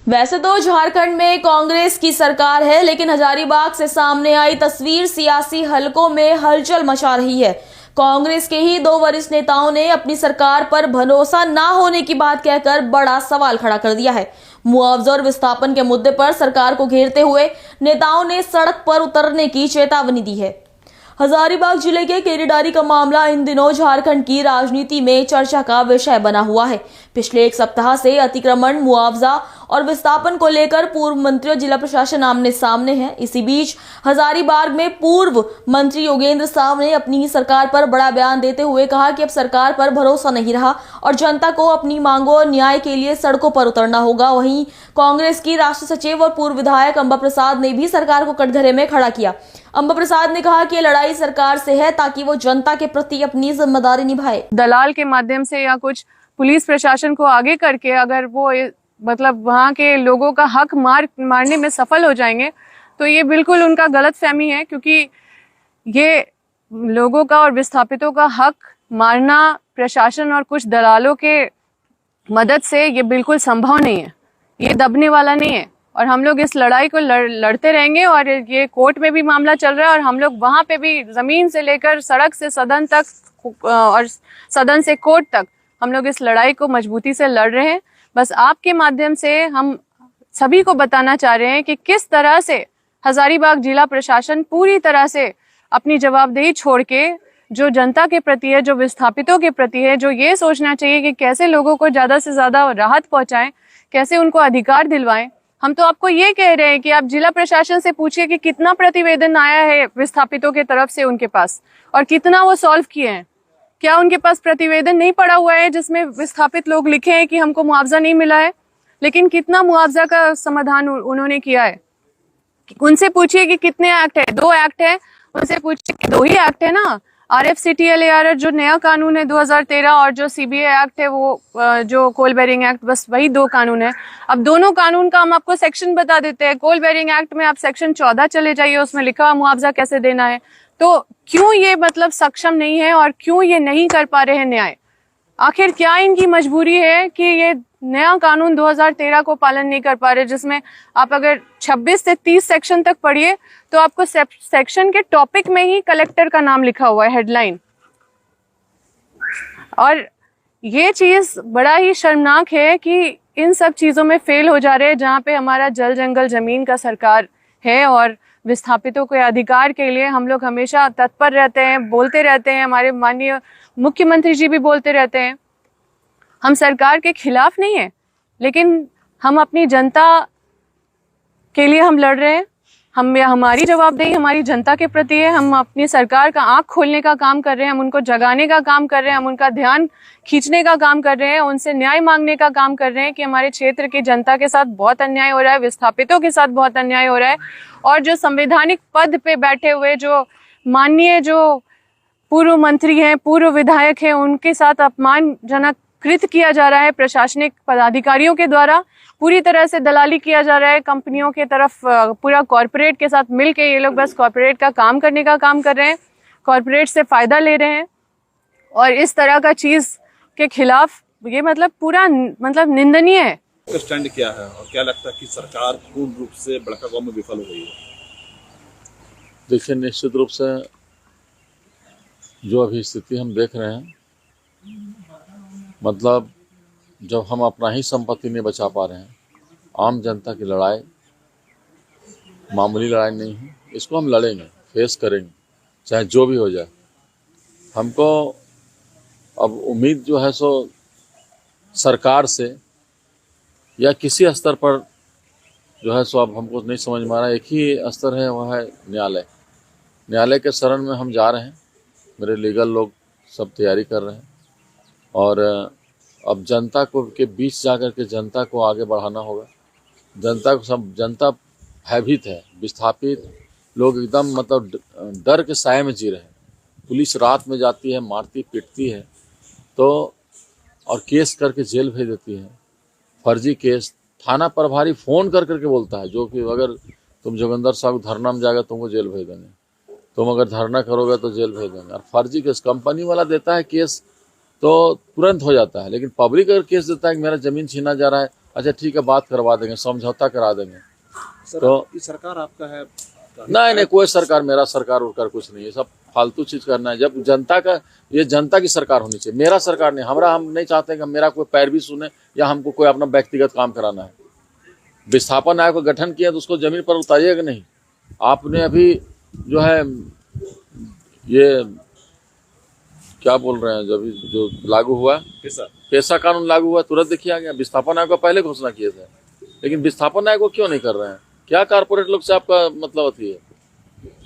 वैसे तो झारखंड में कांग्रेस की सरकार है, लेकिन हजारीबाग से सामने आई तस्वीर सियासी हलकों में हलचल मचा रही है। कांग्रेस के ही दो वरिष्ठ नेताओं ने अपनी सरकार पर भरोसा ना होने की बात कहकर बड़ा सवाल खड़ा कर दिया है। मुआवजा और विस्थापन के मुद्दे पर सरकार को घेरते हुए नेताओं ने सड़क पर उतरने की चेतावनी दी है। हजारीबाग जिले के केरीडारी का मामला इन दिनों झारखंड की राजनीति में चर्चा का विषय बना हुआ है। पिछले एक सप्ताह से अतिक्रमण, मुआवजा और विस्थापन को लेकर पूर्व मंत्री और जिला प्रशासन आमने सामने हैं। इसी बीच हजारीबाग में पूर्व मंत्री योगेंद्र साव ने अपनी सरकार पर बड़ा बयान देते हुए कहा कि अब सरकार पर भरोसा नहीं रहा और जनता को अपनी मांगों और न्याय के लिए सड़कों पर उतरना होगा। वहीं कांग्रेस की राष्ट्रीय सचिव और पूर्व विधायक अंबा प्रसाद ने भी सरकार को कटघरे में खड़ा किया। अंबा प्रसाद ने कहा कि लड़ाई सरकार से है ताकि वो जनता के प्रति अपनी जिम्मेदारी निभाए। दलाल के माध्यम से या कुछ पुलिस प्रशासन को आगे करके अगर वो मतलब वहाँ के लोगों का हक मारने में सफल हो जाएंगे तो ये बिल्कुल उनका गलत फहमी है, क्योंकि ये लोगों का और विस्थापितों का हक मारना प्रशासन और कुछ दलालों के मदद से ये बिल्कुल संभव नहीं है, ये दबने वाला नहीं है। और हम लोग इस लड़ाई को लड़ते रहेंगे और ये कोर्ट में भी मामला चल रहा है और हम लोग वहाँ पे भी जमीन से लेकर सड़क से सदन तक और सदन से कोर्ट तक हम लोग इस लड़ाई को मजबूती से लड़ रहे हैं। बस आपके माध्यम से हम सभी को बताना चाह रहे हैं कि किस तरह से हजारीबाग जिला प्रशासन पूरी तरह से अपनी जवाबदेही छोड़ के जो जनता के प्रति है, जो विस्थापितों के प्रति है, जो ये सोचना चाहिए कि कैसे लोगों को ज्यादा से ज्यादा राहत पहुंचाएं, कैसे उनको अधिकार दिलवाएं। हम तो आपको ये कह रहे हैं कि आप जिला प्रशासन से पूछिए कि कितना प्रतिवेदन आया है विस्थापितों के तरफ से उनके पास और कितना वो सॉल्व किए हैं। क्या उनके पास प्रतिवेदन नहीं पड़ा हुआ है जिसमें विस्थापित लोग लिखे हैं कि हमको मुआवजा नहीं मिला है, लेकिन कितना मुआवजा का समाधान उन्होंने किया है। उनसे पूछिए कि कितने एक्ट है, 2 एक्ट है, उनसे पूछिए कि 2 ही एक्ट है ना। RFCTLAR जो नया कानून है 2013 और जो CBA एक्ट है वो जो कोल बेरिंग एक्ट, बस वही 2 कानून है। अब दोनों कानून का हम आपको सेक्शन बता देते हैं। कोल बेरिंग एक्ट में आप सेक्शन 14 चले जाइए, उसमें लिखा मुआवजा कैसे देना है। तो क्यों ये मतलब सक्षम नहीं है और क्यों ये नहीं कर पा रहे हैं न्याय? आखिर क्या इनकी मजबूरी है कि ये नया कानून 2013 को पालन नहीं कर पा रहे, जिसमें आप अगर 26 से 30 सेक्शन तक पढ़िए तो आपको सेक्शन के टॉपिक में ही कलेक्टर का नाम लिखा हुआ है, हेडलाइन। और ये चीज बड़ा ही शर्मनाक है कि इन सब चीजों में फेल हो जा रहे हैं, जहाँ पे हमारा जल जंगल जमीन का सरकार है और विस्थापितों के अधिकार के लिए हम लोग हमेशा तत्पर रहते हैं, बोलते रहते हैं। हमारे माननीय मुख्यमंत्री जी भी बोलते रहते हैं। हम सरकार के खिलाफ नहीं है, लेकिन हम अपनी जनता के लिए हम लड़ रहे हैं। हमारी जवाबदेही हमारी जनता के प्रति है। हम अपनी सरकार का आंख खोलने का काम कर रहे हैं, हम उनको जगाने का काम कर रहे हैं, हम उनका ध्यान खींचने का काम कर रहे हैं, उनसे न्याय मांगने का काम कर रहे हैं कि हमारे क्षेत्र की जनता के साथ बहुत अन्याय हो रहा है, विस्थापितों के साथ बहुत अन्याय हो रहा है। और जो संवैधानिक पद पे बैठे हुए जो माननीय जो पूर्व मंत्री हैं, पूर्व विधायक हैं, उनके साथ अपमानजनक कृत किया जा रहा है प्रशासनिक पदाधिकारियों के द्वारा। पूरी तरह से दलाली किया जा रहा है कंपनियों के तरफ, पूरा कॉर्पोरेट के साथ मिलके ये लोग बस कॉर्पोरेट का काम करने का काम कर रहे हैं, कॉर्पोरेट से फायदा ले रहे हैं। और इस तरह का चीज के खिलाफ ये मतलब पूरा मतलब निंदनीय है। स्टैंड क्या है और क्या लगता है कि सरकार पूर्ण रूप से बड़कागांव में विफल हो गई है? देखिए, निश्चित रूप से जो अभी स्थिति हम देख रहे हैं, मतलब जब हम अपना ही संपत्ति नहीं बचा पा रहे हैं, आम जनता की लड़ाई मामूली लड़ाई नहीं है, इसको हम लड़ेंगे, फेस करेंगे, चाहे जो भी हो जाए। हमको अब उम्मीद जो है सो सरकार से या किसी स्तर पर जो है सो अब हमको नहीं समझ में आ रहा है। एक ही स्तर है, वह है न्यायालय। न्यायालय के शरण में हम जा रहे हैं, मेरे लीगल लोग सब तैयारी कर रहे हैं और अब जनता को के बीच जाकर के जनता को आगे बढ़ाना होगा। जनता को सब जनता भयभीत है, विस्थापित लोग एकदम मतलब डर के साए में जी रहे हैं। पुलिस रात में जाती है, मारती पीटती है तो और केस करके जेल भेज देती है, फर्जी केस। थाना प्रभारी फ़ोन कर करके बोलता है जो कि अगर तुम जोगिंदर साहब धरना में जाएगा तुमको जेल भेज देंगे, तुम अगर धरना करोगे तो जेल भेज देंगे। और फर्जी केस कंपनी वाला देता है केस तो तुरंत हो जाता है, लेकिन पब्लिक अगर केस देता है कि मेरा ज़मीन छीना जा रहा है अच्छा ठीक है, बात करवा देंगे, समझौता करा देंगे। सर, तो ये सरकार आपका है? नहीं, कोई सरकार, मेरा सरकार उड़कर कुछ नहीं है, सब फालतू चीज करना है। जब जनता का, ये जनता की सरकार होनी चाहिए, मेरा सरकार नहीं। हम नहीं चाहते कि मेरा कोई पैरवी सुने या हमको कोई अपना व्यक्तिगत काम कराना है। विस्थापन आयोग का गठन किया तो उसको जमीन पर उतारिएगा नहीं। आपने अभी जो है ये क्या बोल रहे हैं, जब जो लागू हुआ पेशा कानून लागू हुआ, तुरंत देखिए आ गया। विस्थापन आयोग का पहले घोषणा किए थे, लेकिन विस्थापन आयोग को क्यों नहीं कर रहे हैं? क्या कारपोरेट लोग से आपका मतलब अथी है?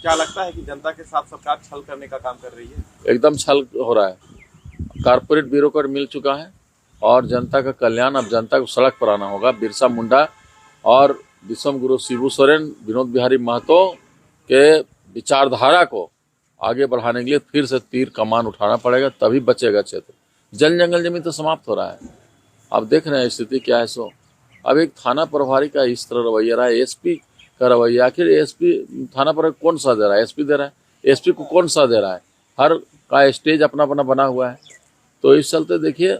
क्या लगता है कि जनता के साथ सरकार छल करने का काम कर रही है? एकदम छल हो रहा है। कारपोरेट ब्यूरोक्रेट मिल चुका है और जनता का कल्याण, अब जनता को सड़क पर आना होगा। बिरसा मुंडा और विश्व गुरु शिबू सोरेन, विनोद बिहारी महतो के विचारधारा को आगे बढ़ाने के लिए फिर से तीर कमान उठाना पड़ेगा, तभी बचेगा क्षेत्र। जल जंगल जमीन तो समाप्त हो रहा है। अब देख रहे हैं स्थिति क्या है। सो अब एक थाना प्रभारी का इस तरह रवैया रहा है, एसपी का रवैया। आखिर एसपी थाना पर कौन सा दे रहा है? एसपी दे रहा है। एसपी को कौन सा दे रहा है? हर का स्टेज अपना अपना बना हुआ है। तो इस चलते देखिए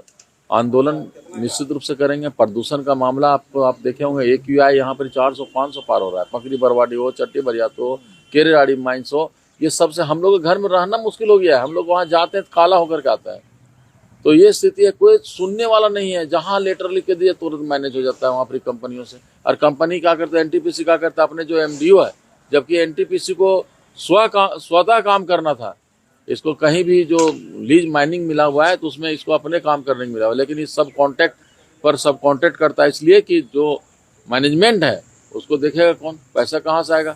आंदोलन निश्चित रूप से करेंगे। प्रदूषण का मामला आप देखे होंगे, AQI यहाँ पर 400-500 पार हो रहा है। पकड़ी बरवाडी हो, चट्टी बरियात हो, केरेराड़ी माइंस हो, ये सबसे हम लोग घर में रहना मुश्किल हो गया है। हम लोग वहाँ जाते हैं तो काला होकर के आता है। तो ये स्थिति है, कोई सुनने वाला नहीं है। जहाँ लेटर लिख के दिए तुरंत मैनेज हो जाता है वहाँ पर कंपनियों से। और कंपनी क्या करता है, NTPC क्या करता है, अपने जो MDO है, जबकि NTPC को स्वतः काम करना था। इसको कहीं भी जो लीज माइनिंग मिला हुआ है तो उसमें इसको अपने काम करने को मिला हुआ है, लेकिन इस सब कॉन्ट्रैक्ट पर सब कॉन्ट्रैक्ट करता है, इसलिए कि जो मैनेजमेंट है उसको देखेगा कौन, पैसा कहाँ से आएगा।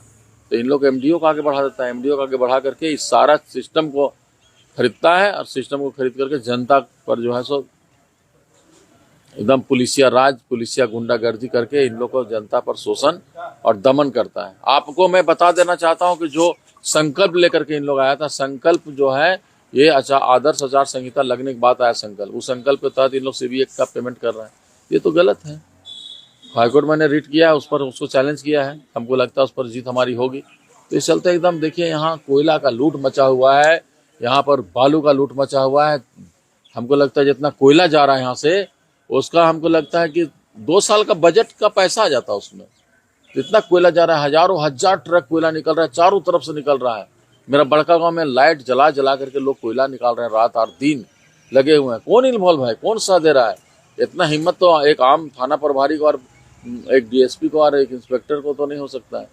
तो इन लोग MDO को आगे बढ़ा देता है। MDO को आगे बढ़ा करके इस सारा सिस्टम को खरीदता है और सिस्टम को खरीद करके जनता पर जो है सो एकदम पुलिसिया राज, पुलिसिया गुंडागर्दी करके इन लोग को जनता पर शोषण और दमन करता है। आपको मैं बता देना चाहता हूं कि जो संकल्प लेकर के इन लोग आया था, संकल्प जो है ये आदर्श आचार संहिता लगने के बाद आया संकल्प, उस संकल्प के तहत इन लोग CBA का पेमेंट कर रहे हैं। ये तो गलत है। हाईकोर्ट मैंने रिट किया है, उस पर उसको चैलेंज किया है। हमको लगता है उस पर जीत हमारी होगी। तो इस चलते एकदम देखिए यहाँ कोयला का लूट मचा हुआ है, यहाँ पर बालू का लूट मचा हुआ है। हमको लगता है जितना कोयला जा रहा है यहाँ से, उसका हमको लगता है कि 2 साल का बजट का पैसा आ जाता है उसमें। इतना कोयला जा रहा है, हजारों हजार ट्रक कोयला निकल रहा है, चारों तरफ से निकल रहा है। मेरा बड़का गांव में लाइट जला जला करके लोग कोयला निकाल रहे हैं, रात और दिन लगे हुए हैं। कौन इन्वॉल्व है, कौन सा दे रहा है? इतना हिम्मत तो एक आम थाना प्रभारी को और एक DSP को और एक इंस्पेक्टर को तो नहीं हो सकता है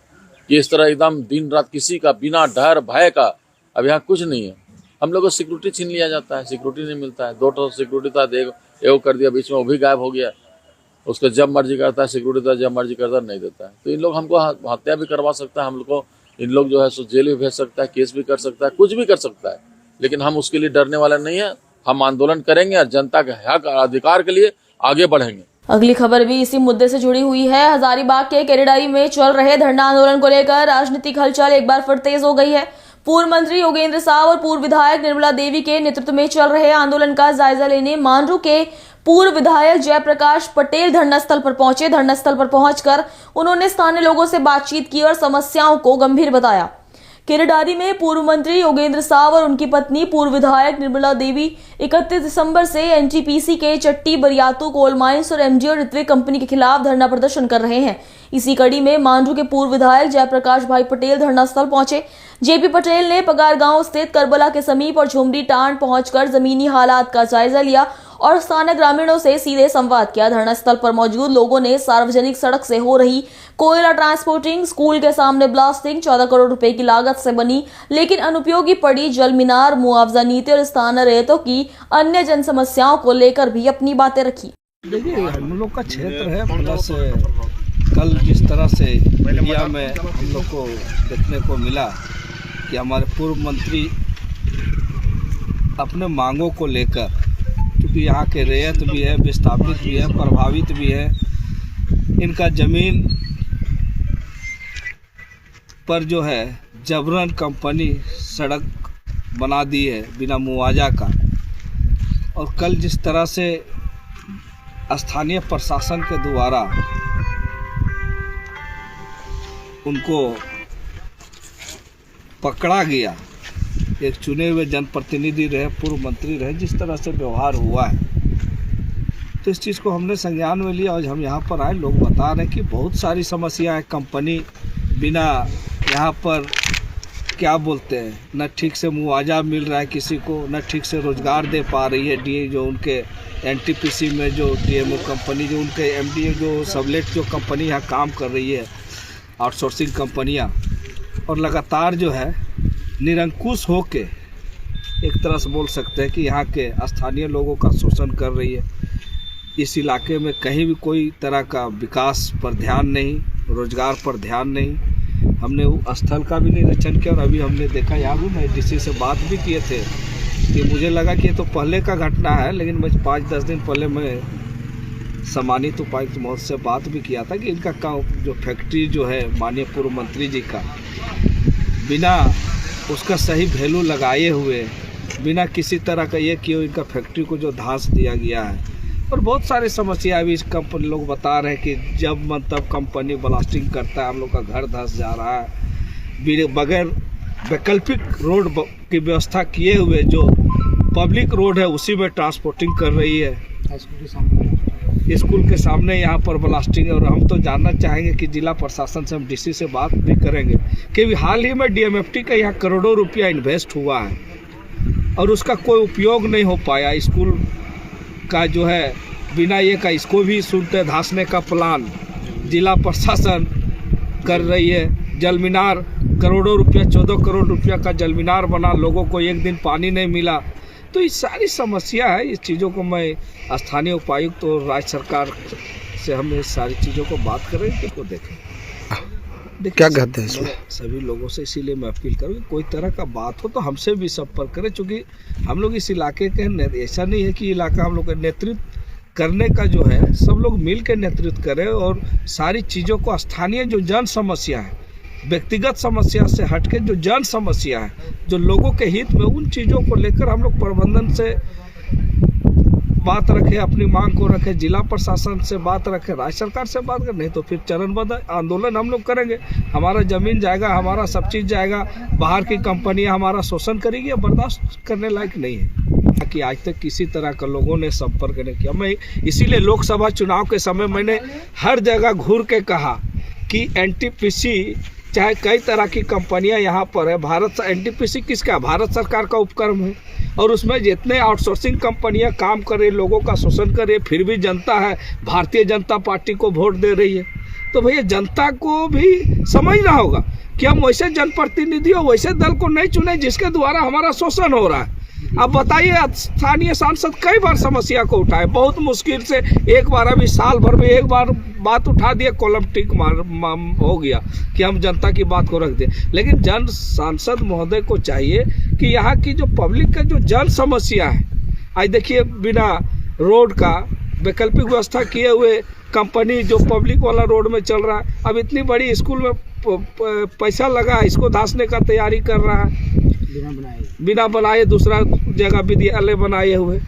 कि इस तरह एकदम दिन रात किसी का बिना डर भय का। अब यहाँ कुछ नहीं है। हम लोग को सिक्योरिटी छीन लिया जाता है, सिक्योरिटी नहीं मिलता है। 2 सिक्योरिटी था, एगो कर दिया, बीच में वो भी गायब हो गया। उसको जब मर्जी करता है सिक्योरिटी था, जब मर्जी करता नहीं देता है। तो इन लोग हमको हत्या भी करवा सकता है, हम लोग को इन लोग जो है सो जेल भी भेज सकता है, केस भी कर सकता है, कुछ भी कर सकता है। लेकिन हम उसके लिए डरने वाले नहीं है। हम आंदोलन करेंगे और जनता के हक अधिकार के लिए आगे बढ़ेंगे। अगली खबर भी इसी मुद्दे से जुड़ी हुई है। हजारीबाग के केरेडारी में चल रहे धरना आंदोलन को लेकर राजनीतिक हलचल एक बार फिर तेज हो गई है। पूर्व मंत्री योगेंद्र साव और पूर्व विधायक निर्मला देवी के नेतृत्व में चल रहे आंदोलन का जायजा लेने मांडरू के पूर्व विधायक जयप्रकाश पटेल धरना स्थल पर पहुंचे। धरना स्थल पर पहुंचकर उन्होंने स्थानीय लोगों से बातचीत की और समस्याओं को गंभीर बताया। केरेडारी में पूर्व मंत्री योगेंद्र साव और उनकी पत्नी पूर्व विधायक निर्मला देवी 31 दिसंबर से NTPC के चट्टी बरियातू कोल माइंस और MGO ऋत्विक कंपनी के खिलाफ धरना प्रदर्शन कर रहे हैं। इसी कड़ी में मांडू के पूर्व विधायक जयप्रकाश भाई पटेल धरना स्थल पहुंचे। JP पटेल ने पगार गांव स्थित करबला के समीप और झुमरी टांड पहुंचकर जमीनी हालात का जायजा लिया और स्थानीय ग्रामीणों से सीधे संवाद किया। धरना स्थल पर मौजूद लोगों ने सार्वजनिक सड़क से हो रही कोयला ट्रांसपोर्टिंग, स्कूल के सामने ब्लास्टिंग, 14 करोड़ रुपए की लागत से बनी लेकिन अनुपयोगी पड़ी जल मीनार, मुआवजा नीति और स्थानीय रेतों की अन्य जन समस्याओं को लेकर भी अपनी बातें रखी। देखिए हम लोग का क्षेत्र है, प्लस कल जिस तरह से मीडिया में हम लोग को देखने को मिला कि हमारे पूर्व मंत्री अपने मांगों को लेकर, क्योंकि यहाँ के रैयत भी है, विस्थापित भी है, प्रभावित भी है, इनका ज़मीन पर जो है जबरन कंपनी सड़क बना दी है बिना मुआवजा का। और कल जिस तरह से स्थानीय प्रशासन के द्वारा उनको पकड़ा गया, एक चुने हुए जनप्रतिनिधि रहे, पूर्व मंत्री रहे, जिस तरह से व्यवहार हुआ है, तो तो इस चीज़ को हमने संज्ञान में लिया। आज हम यहाँ पर आए, लोग बता रहे हैं कि बहुत सारी समस्या है। कंपनी बिना यहाँ पर क्या बोलते हैं, न ठीक से मुआवजा मिल रहा है किसी को, न ठीक से रोज़गार दे पा रही है डी जो उनके एनटीपीसी में जो डीएमओ कंपनी जो उनके एमडीए जो सबलेट जो कंपनी यहाँ काम कर रही है, आउटसोर्सिंग कंपनियाँ, और लगातार जो है निरंकुश होके एक तरह से बोल सकते हैं कि यहाँ के स्थानीय लोगों का शोषण कर रही है। इस इलाके में कहीं भी कोई तरह का विकास पर ध्यान नहीं, रोजगार पर ध्यान नहीं। हमने वो स्थल का भी निरीक्षण किया और अभी हमने देखा, यहाँ भी मैं डीसी से बात भी किए थे कि मुझे लगा कि ये तो पहले का घटना है, लेकिन मैं 5-10 दिन पहले मैं सम्मानित उपायुक्त महोदय से बात भी किया था कि इनका काम जो फैक्ट्री जो है माननीय पूर्व मंत्री जी का, बिना उसका सही वैल्यू लगाए हुए, बिना किसी तरह का ये किए इनका फैक्ट्री को जो धांस दिया गया है। और बहुत सारी समस्या अभी इस कंपनी, लोग बता रहे हैं कि जब मन तब कंपनी ब्लास्टिंग करता है, हम लोग का घर धंस जा रहा है। बगैर वैकल्पिक रोड की व्यवस्था किए हुए जो पब्लिक रोड है उसी में ट्रांसपोर्टिंग कर रही है। स्कूल के सामने यहाँ पर ब्लास्टिंग। और हम तो जानना चाहेंगे कि जिला प्रशासन से हम डीसी से बात भी करेंगे कि हाल ही में डीएमएफटी का यहाँ करोड़ों रुपया इन्वेस्ट हुआ है और उसका कोई उपयोग नहीं हो पाया। स्कूल का जो है बिना ये का इसको भी सुनते धंसने का प्लान जिला प्रशासन कर रही है। जल मीनार करोड़ों रुपया, 14 करोड़ रुपया का जल मीनार बना, लोगों को एक दिन पानी नहीं मिला। तो ये सारी समस्या है। इस चीज़ों को मैं स्थानीय उपायुक्त और राज्य सरकार से हम इस सारी चीज़ों को बात करें तो देखें क्या कहते हैं इसमें सभी लोगों से। इसीलिए मैं अपील करूँगी कोई तरह का बात हो तो हमसे भी संपर्क करें, क्योंकि हम लोग इस इलाके के, ऐसा नहीं है कि इलाका हम लोग का नेतृत्व करने का जो है सब लोग मिल के नेतृत्व करें और सारी चीज़ों को स्थानीय जो जन समस्या है, व्यक्तिगत समस्या से हटके जो जन समस्या है, जो लोगों के हित में, उन चीज़ों को लेकर हम लोग प्रबंधन से बात रखें, अपनी मांग को रखें, जिला प्रशासन से बात रखें, राज्य सरकार से बात करें। नहीं तो फिर चरणबद्ध आंदोलन हम लोग करेंगे। हमारा ज़मीन जाएगा, हमारा सब चीज़ जाएगा, बाहर की कंपनियां हमारा शोषण करेगी, बर्दाश्त करने लायक नहीं है। कि आज तक किसी तरह का लोगों ने संपर्क नहीं किया। मैं इसीलिए लोकसभा चुनाव के समय मैंने हर जगह घूर के कहा कि एनटीपीसी चाहे कई तरह की कंपनियां यहाँ पर है, भारत एनटीपीसी किसका, भारत सरकार का उपक्रम है और उसमें जितने आउटसोर्सिंग कंपनियां काम कर रही, लोगों का शोषण कर रही है, फिर भी जनता है भारतीय जनता पार्टी को वोट दे रही है। तो भैया जनता को भी समझना होगा कि हम वैसे जनप्रतिनिधि और वैसे दल को नहीं चुने जिसके द्वारा हमारा शोषण हो रहा है। अब बताइए, स्थानीय सांसद कई बार समस्या को उठाए, बहुत मुश्किल से एक बार, अभी साल भर में एक बार बात उठा दिया, कॉलम टिक हो गया कि हम जनता की बात को रख दें। लेकिन जन सांसद महोदय को चाहिए कि यहाँ की जो पब्लिक का जो जन समस्या है, आज देखिए बिना रोड का वैकल्पिक व्यवस्था किए हुए कंपनी जो पब्लिक वाला रोड में चल रहा है, अब इतनी बड़ी स्कूल में पैसा लगा है, इसको धंसने का तैयारी कर रहा है बिना बनाए, दूसरा जगह विद्यालय बनाए हुए।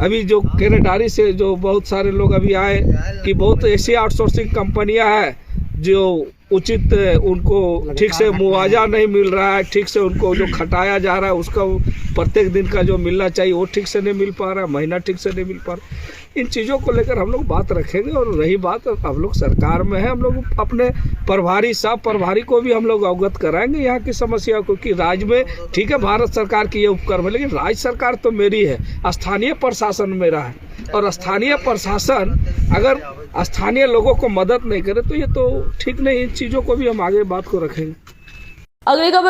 अभी जो केरेडारी से जो बहुत सारे लोग अभी आए कि बहुत ऐसी आउटसोर्सिंग कंपनियां हैं जो उचित उनको ठीक से मुआवजा नहीं मिल रहा है, ठीक से उनको जो खटाया जा रहा है उसका प्रत्येक दिन का जो मिलना चाहिए वो ठीक से नहीं मिल पा रहा है, महीना ठीक से नहीं मिल पा रहा। इन चीज़ों को लेकर हम लोग बात रखेंगे। और रही बात, हम लोग सरकार में है, हम लोग अपने प्रभारी सब प्रभारी को भी हम लोग अवगत कराएंगे यहाँ की समस्या को कि राज्य में ठीक है भारत सरकार की ये उपक्रम है, लेकिन राज्य सरकार तो मेरी है, स्थानीय प्रशासन मेरा है। और स्थानीय प्रशासन अगर स्थानीय लोगों को मदद नहीं करे तो ये तो ठीक नहीं। इन चीज़ों को भी हम आगे बात को रखेंगे। अगली खबर